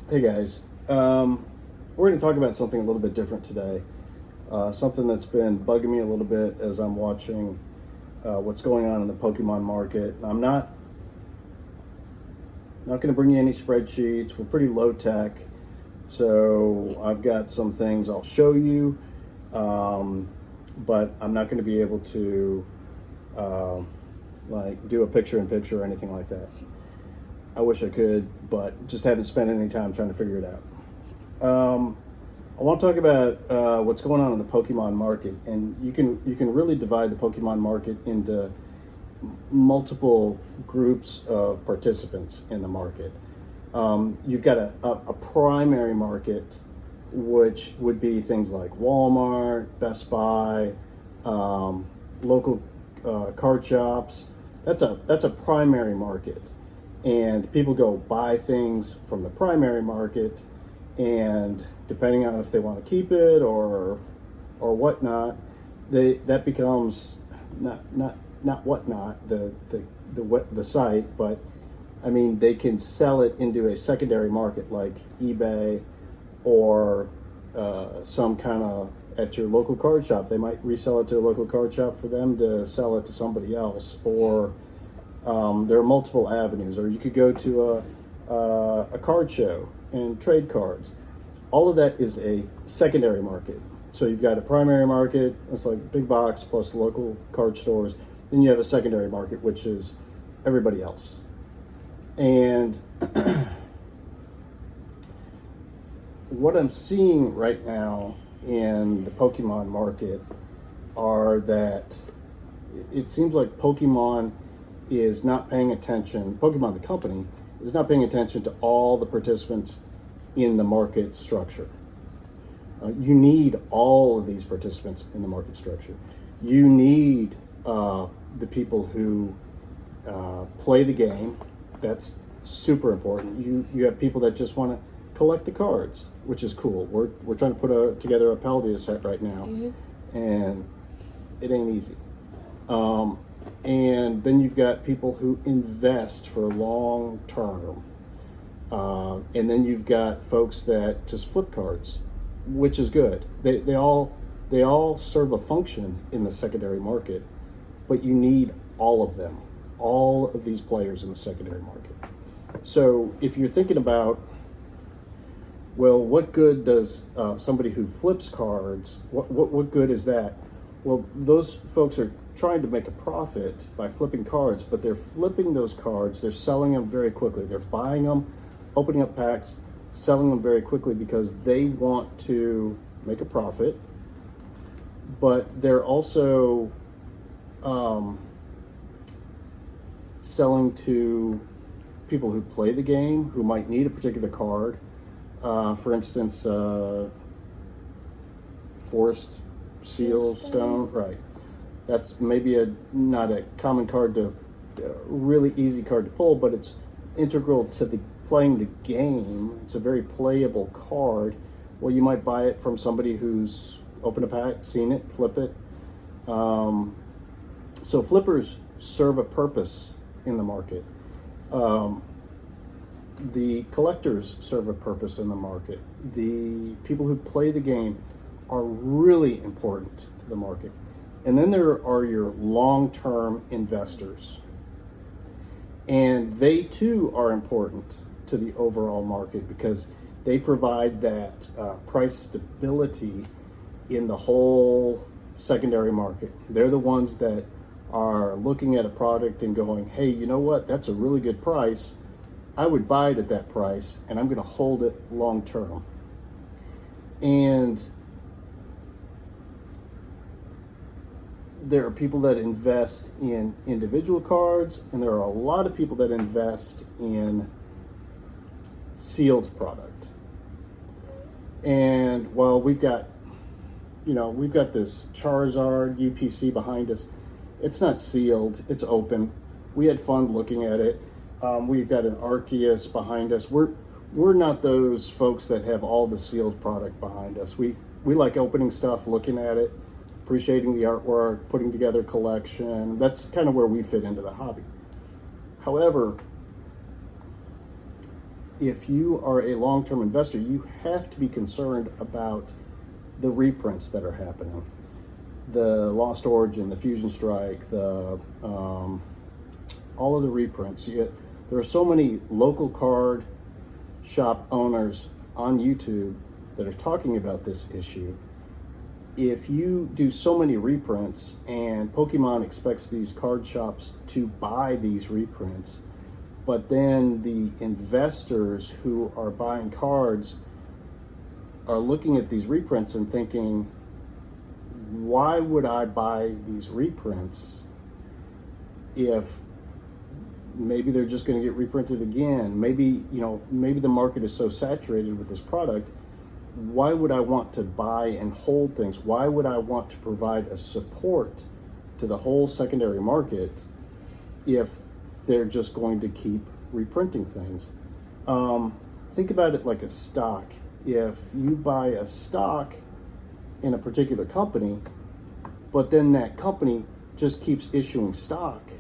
Hey guys, we're going to talk about something a little bit different today. Something that's been bugging me a little bit as I'm watching what's going on in the Pokemon market. I'm not going to bring you any spreadsheets. We're pretty low tech, so I've got some things I'll show you, but I'm not going to be able to uh, like do a picture-in-picture or anything like that. I wish I could, but just haven't spent any time trying to figure it out. I want to talk about what's going on in the Pokemon market, and you can really divide the Pokemon market into multiple groups of participants in the market. You've got a primary market, which would be things like Walmart, Best Buy, local card shops. That's a primary market, and people go buy things from the primary market, and depending on if they want to keep it or whatnot, that becomes not whatnot the site, but I mean they can sell it into a secondary market like eBay or some kind of at your local card shop. They might resell it to a local card shop for them to sell it to somebody else, or there are multiple avenues, or you could go to a card show and trade cards. All of that is a secondary market. So you've got a primary market, it's like big box plus local card stores. Then you have a secondary market, which is everybody else. And what I'm seeing right now in the Pokemon market are that it seems like Pokemon is not paying attention, Pokemon the company is not paying attention to all the participants in the market structure. You need all of these participants in the market structure. You need the people who play the game. That's super important. You have people that just want to collect the cards, which is cool. We're trying to put together a Paldea set right now, and it ain't easy. And then you've got people who invest for long term. And then you've got folks that just flip cards, which is good. They all serve a function in the secondary market, but you need all of them, all of these players in the secondary market. So if you're thinking about, well, what good does somebody who flips cards, what good is that? Well, those folks are trying to make a profit by flipping cards, but they're flipping those cards, they're selling them very quickly. They're buying them, opening up packs, selling them very quickly because they want to make a profit, but they're also selling to people who play the game, who might need a particular card. For instance, Forest Seal Stone, right? That's maybe not a common card to, a really easy card to pull, but it's integral to the playing the game. It's a very playable card. Well, you might buy it from somebody who's opened a pack, seen it, flip it. So flippers serve a purpose in the market. The collectors serve a purpose in the market. The people who play the game are really important to the market. And then there are your long-term investors. And they too are important to the overall market because they provide that price stability in the whole secondary market. They're the ones that are looking at a product and going, hey, you know what? That's a really good price. I would buy it at that price, and I'm going to hold it long term. And there are people that invest in individual cards, and there are a lot of people that invest in sealed product. And while we've got this Charizard UPC behind us, it's not sealed, it's open. We had fun looking at it. We've got an Arceus behind us. We're not those folks that have all the sealed product behind us. We like opening stuff, looking at it, appreciating the artwork, putting together a collection. That's kind of where we fit into the hobby. However, if you are a long-term investor, you have to be concerned about the reprints that are happening. The Lost Origin, the Fusion Strike, the all of the reprints. There are so many local card shop owners on YouTube that are talking about this issue. If you do so many reprints and Pokemon expects these card shops to buy these reprints, but then the investors who are buying cards are looking at these reprints and thinking, why would I buy these reprints if maybe they're just going to get reprinted again? Maybe the market is so saturated with this product. Why would I want to buy and hold things? Why would I want to provide a support to the whole secondary market if they're just going to keep reprinting things? Think about it like a stock. If you buy a stock in a particular company, but then that company just keeps issuing stock,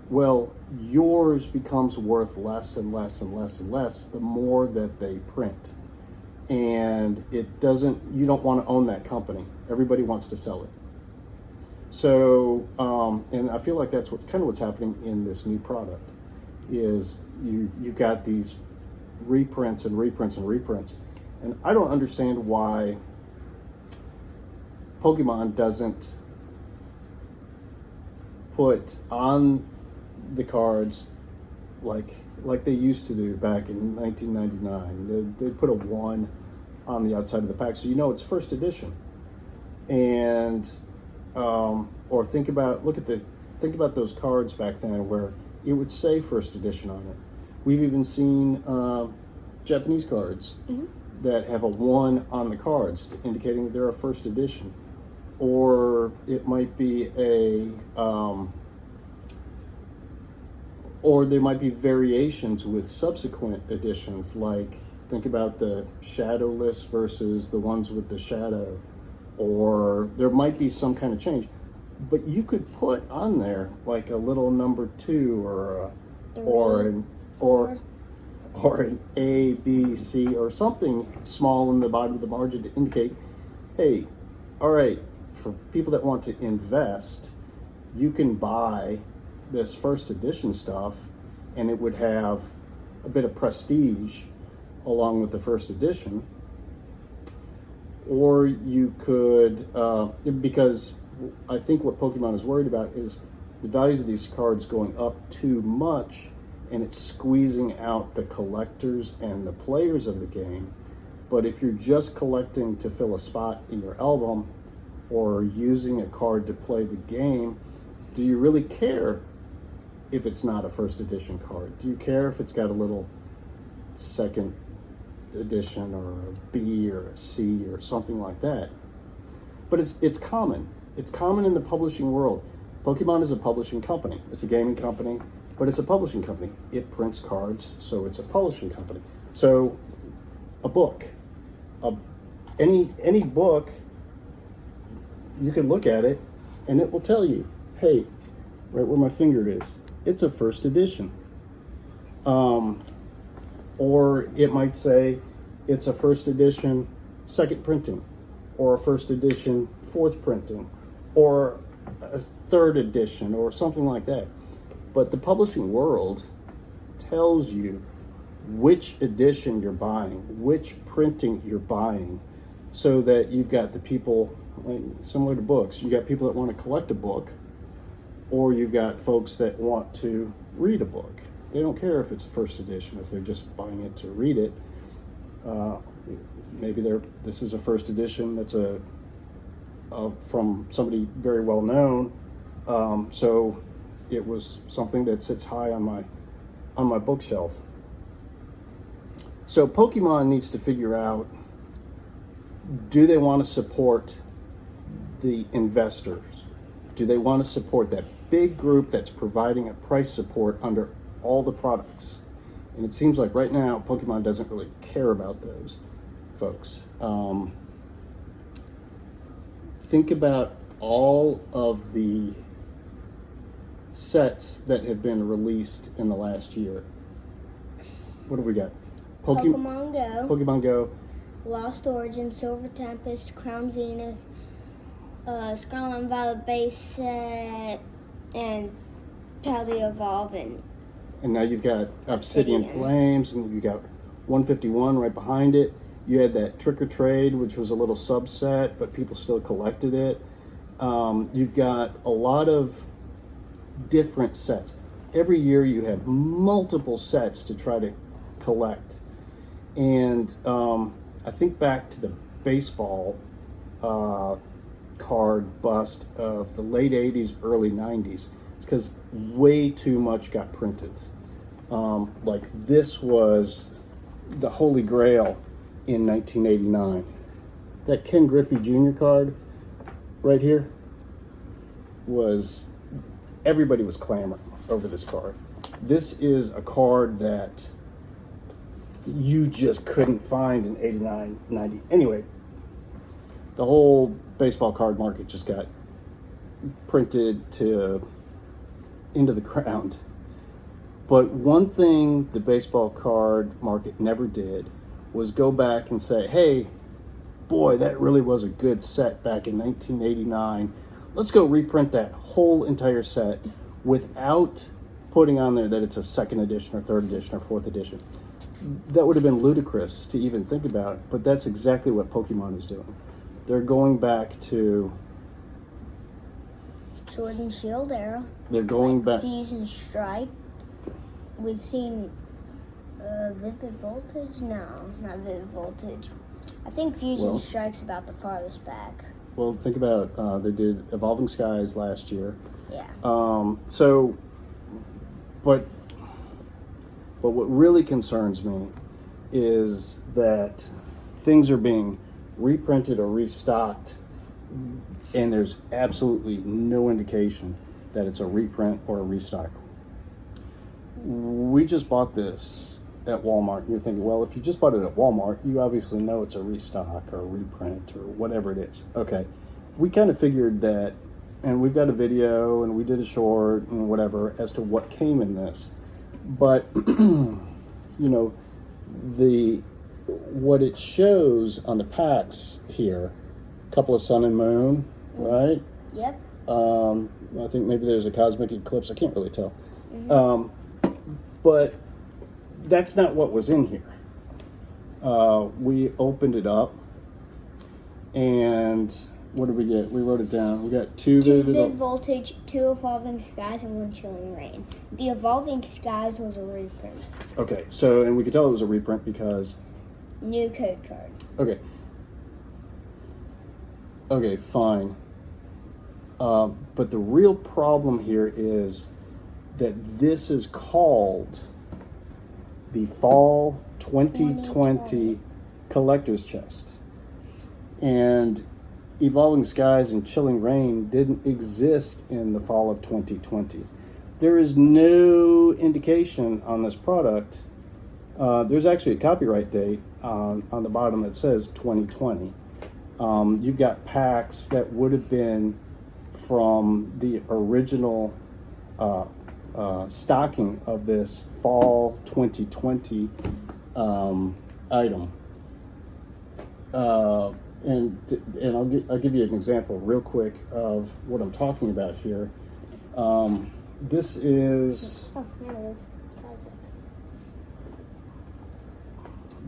well, yours becomes worth less and less and less and less the more that they print. And you don't want to own that company. Everybody wants to sell it. So, and I feel like that's what's happening in this new product is you've got these reprints and reprints and reprints. And I don't understand why Pokemon doesn't put on the cards like they used to do back in 1999. They put a 1 on the outside of the pack, so you know it's first edition. And or think about those cards back then where it would say first edition on it. We've even seen Japanese cards that have a 1 on the cards, indicating that they're a first edition. Or it might be or there might be variations with subsequent editions, like think about the shadowless versus the ones with the shadow, or there might be some kind of change. But you could put on there like a little number 2 or an A, B, C, or something small in the bottom of the margin to indicate, hey, all right, for people that want to invest, you can buy this first edition stuff, and it would have a bit of prestige along with the first edition. Or you could, because I think what Pokemon is worried about is the values of these cards going up too much, and it's squeezing out the collectors and the players of the game. But if you're just collecting to fill a spot in your album or using a card to play the game, do you really care if it's not a first edition card? Do you care if it's got a little second edition or a B or a C or something like that? But it's common. It's common in the publishing world. Pokemon is a publishing company. It's a gaming company, but it's a publishing company. It prints cards, so it's a publishing company. So a book, any book, you can look at it and it will tell you, hey, right where my finger is, it's a first edition. Or it might say it's a first edition second printing, or a first edition fourth printing, or a third edition, or something like that. But the publishing world tells you which edition you're buying, which printing you're buying, so that you've got the people, like, similar to books, you got people that want to collect a book, or you've got folks that want to read a book. They don't care if it's a first edition, if they're just buying it to read it. Maybe this is a first edition that's from somebody very well known, so it was something that sits high on my bookshelf. So Pokemon needs to figure out, do they want to support the investors? Do they want to support that big group that's providing a price support under all the products? And it seems like right now Pokemon doesn't really care about those folks. Think about all of the sets that have been released in the last year. What have we got? Pokemon Go. Pokemon Go. Lost Origin, Silver Tempest, Crown Zenith, Scarlet and Violet base set, and Palsy Evolve, and now you've got Obsidian Flames, and you got 151 right behind it. You had that Trick or Trade, which was a little subset, but people still collected it. You've got a lot of different sets. Every year you have multiple sets to try to collect. And I think back to the baseball card bust of the late 80s, early 90s. It's because way too much got printed. Like this was the Holy Grail in 1989. That Ken Griffey Jr. card right here was, everybody was clamoring over this card. This is a card that you just couldn't find in 89, 90. Anyway, the whole baseball card market just got printed into the ground. But one thing the baseball card market never did was go back and say, hey, boy, that really was a good set back in 1989. Let's go reprint that whole entire set without putting on there that it's a second edition or third edition or fourth edition. That would have been ludicrous to even think about, but that's exactly what Pokemon is doing. They're going back to Sword and Shield era. They're going back. Fusion Strike. We've seen Vivid Voltage? No, not Vivid Voltage. I think Fusion Strike's about the farthest back. Well, think about they did Evolving Skies last year. Yeah. But what really concerns me is that things are being reprinted or restocked, and there's absolutely no indication that it's a reprint or a restock. We just bought this at Walmart, and you're thinking, well, if you just bought it at Walmart, you obviously know it's a restock or a reprint or whatever it is. Okay, we kind of figured that, and we've got a video, and we did a short and whatever as to what came in this. But, you know, what it shows on the packs here, a couple of sun and moon, right? Yep. I think maybe there's a cosmic eclipse. I can't really tell. But that's not what was in here. We opened it up, and what did we get? We wrote it down. We got two Vivid Voltage, 2 Evolving Skies, and 1 Chilling Reign. The Evolving Skies was a reprint. Okay, so, and we could tell it was a reprint because... New code card. Okay. Okay, fine. But the real problem here is that this is called the Fall 2020 Collector's Chest. And Evolving Skies and Chilling Reign didn't exist in the fall of 2020. There is no indication on this product. There's actually a copyright date on the bottom that says 2020. You've got packs that would have been from the original stocking of this fall 2020 item. And I'll give you an example real quick of what I'm talking about here. This is... Oh, there it is.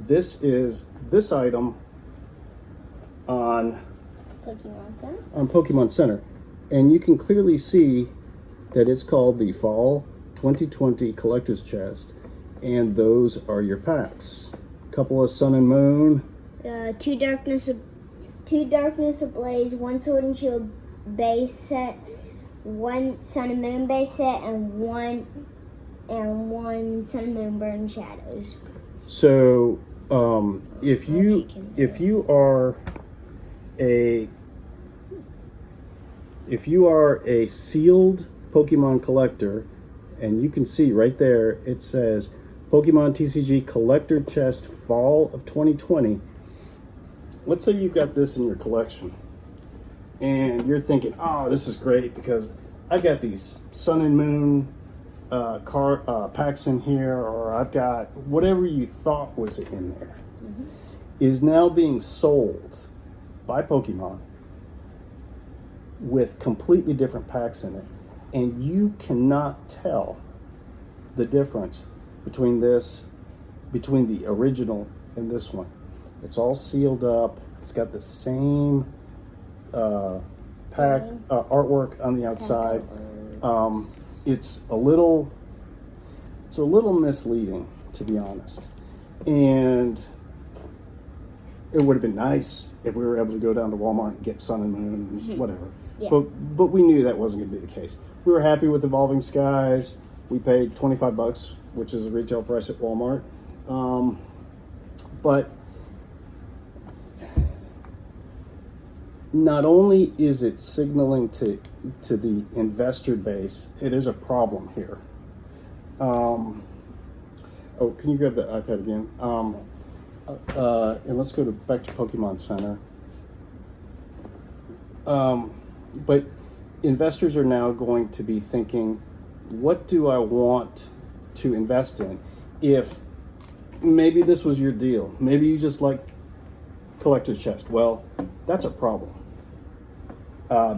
This is this item on Pokemon Center. And you can clearly see that it's called the Fall 2020 Collector's Chest. And those are your packs. A couple of Sun and Moon. 2 Darkness Ablaze, 1 Sword and Shield base set, 1 Sun and Moon base set, and one Sun and Moon Burn Shadows. So if you are a sealed Pokemon collector, and you can see right there it says Pokemon TCG Collector Chest Fall of 2020. Let's say you've got this in your collection and you're thinking, oh, this is great because I've got these Sun and Moon packs in here, or I've got whatever you thought was in there, is now being sold by Pokemon with completely different packs in it, and you cannot tell the difference between the original and this one. It's all sealed up. It's got the same pack artwork on the outside. It's a little misleading, to be honest. And it would have been nice if we were able to go down to Walmart and get Sun and Moon and whatever. Yeah. But we knew that wasn't going to be the case. We were happy with Evolving Skies. We paid $25, which is a retail price at Walmart. But not only is it signaling to the investor base, hey, there's a problem here. Oh, can you grab the iPad again? And let's go back to Pokemon Center. But investors are now going to be thinking, what do I want to invest in? If maybe this was your deal, maybe you just like collector's chest. Well, that's a problem,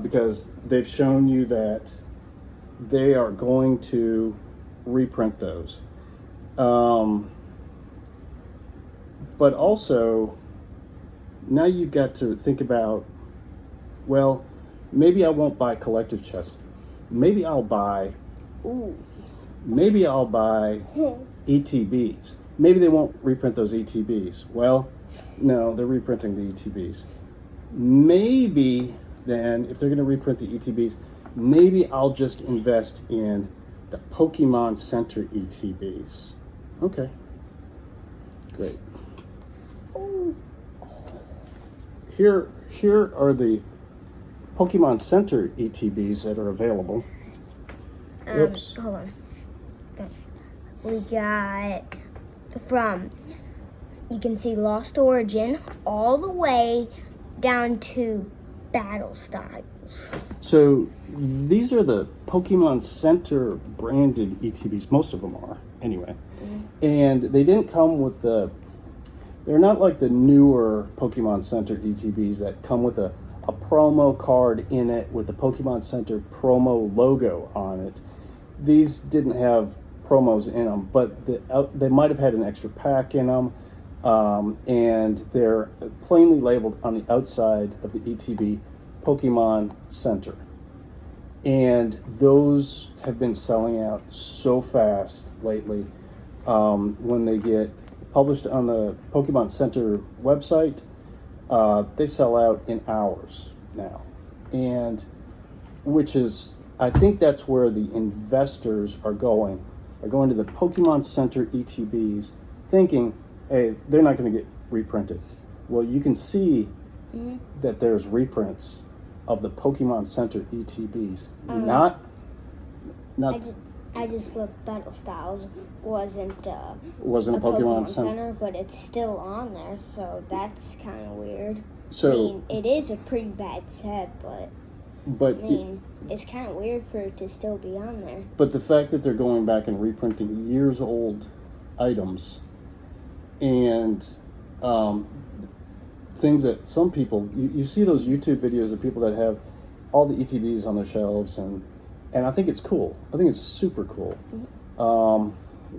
because they've shown you that they are going to reprint those. But also, now you've got to think about, well, maybe I won't buy collector's chest. Maybe I'll buy ETBs. Maybe they won't reprint those ETBs. Well, no, they're reprinting the ETBs. Maybe then, if they're going to reprint the ETBs, maybe I'll just invest in the Pokemon Center ETBs. Okay, great. Here are the Pokemon Center ETBs that are available. Oops. Hold on. We got from, you can see Lost Origin all the way down to Battle Styles. So these are the Pokemon Center branded ETBs. Most of them are, anyway. And they didn't come with they're not like the newer Pokemon Center ETBs that come with a promo card in it with the Pokemon Center promo logo on it. These didn't have promos in them, but they might have had an extra pack in them, and they're plainly labeled on the outside of the ETB Pokemon Center. And those have been selling out so fast lately. When they get published on the Pokemon Center website, they sell out in hours now. And which is, I think that's where the investors are going to the Pokemon Center ETBs thinking, hey, they're not going to get reprinted. Well, you can see that there's reprints of the Pokemon Center ETBs. I just looked. Battle Styles wasn't a Pokemon Center, but it's still on there, so that's kind of weird. So, I mean, it is a pretty bad set, but I mean, it's kind of weird for it to still be on there. But the fact that they're going back and reprinting years old items and things that some people, you see those YouTube videos of people that have all the ETBs on their shelves, and I think it's cool. I think it's super cool.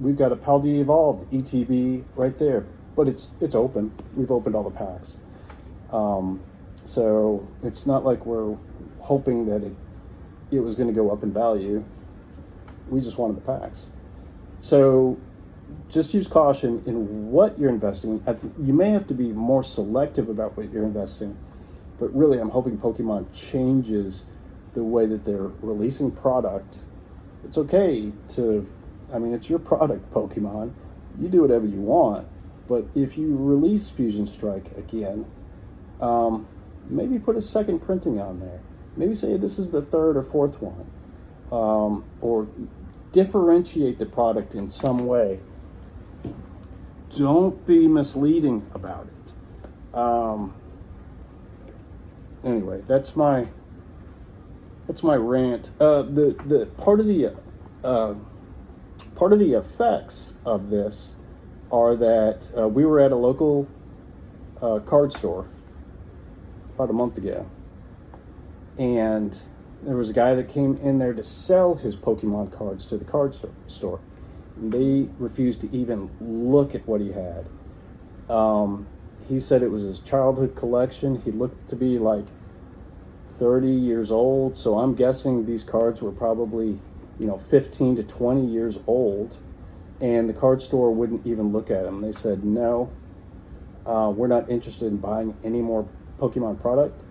We've got a Paldea Evolved ETB right there, but it's open. We've opened all the packs. So it's not like we're hoping that it was going to go up in value. We just wanted the packs. So just use caution in what you're investing. You may have to be more selective about what you're investing, but really I'm hoping Pokemon changes the way that they're releasing product. It's okay it's your product, Pokemon. You do whatever you want, but if you release Fusion Strike again, maybe put a second printing on there. Maybe say this is the third or fourth one, or differentiate the product in some way. Don't be misleading about it. Anyway, that's my rant. The part of the part of the effects of this are that we were at a local card store about a month ago, and there was a guy that came in there to sell his Pokemon cards to the card store. And they refused to even look at what he had. He said it was his childhood collection. He looked to be like 30 years old, so I'm guessing these cards were probably 15 to 20 years old, and the card store wouldn't even look at them. They said, no, we're not interested in buying any more Pokemon product.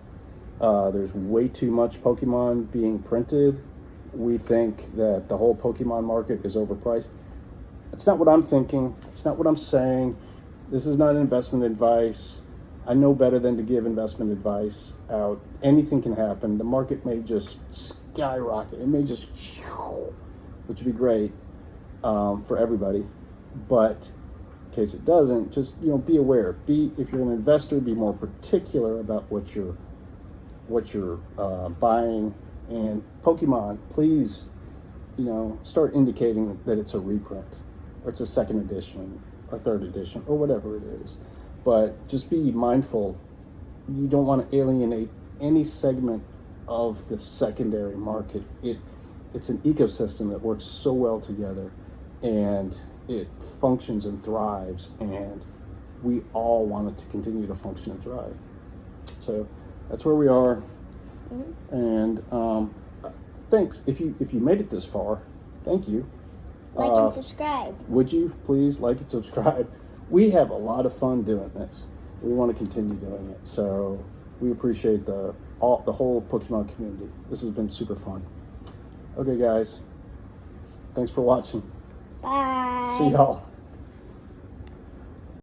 There's way too much Pokemon being printed. We think that the whole Pokemon market is overpriced. It's not what I'm thinking. It's not what I'm saying. This is not investment advice. I know better than to give investment advice out. Anything can happen. The market may just skyrocket. It may just, which would be great for everybody. But in case it doesn't, just be aware. If you're an investor, be more particular about what you're buying. And Pokemon, please, start indicating that it's a reprint, or it's a second edition, or third edition, or whatever it is. But just be mindful. You don't want to alienate any segment of the secondary market. It's an ecosystem that works so well together, and it functions and thrives, and we all want it to continue to function and thrive. So that's where we are. And thanks. If you made it this far, thank you. Like and subscribe. Would you please like and subscribe? We have a lot of fun doing this. We want to continue doing it. So we appreciate the whole Pokemon community. This has been super fun. Okay, guys. Thanks for watching. Bye. See y'all.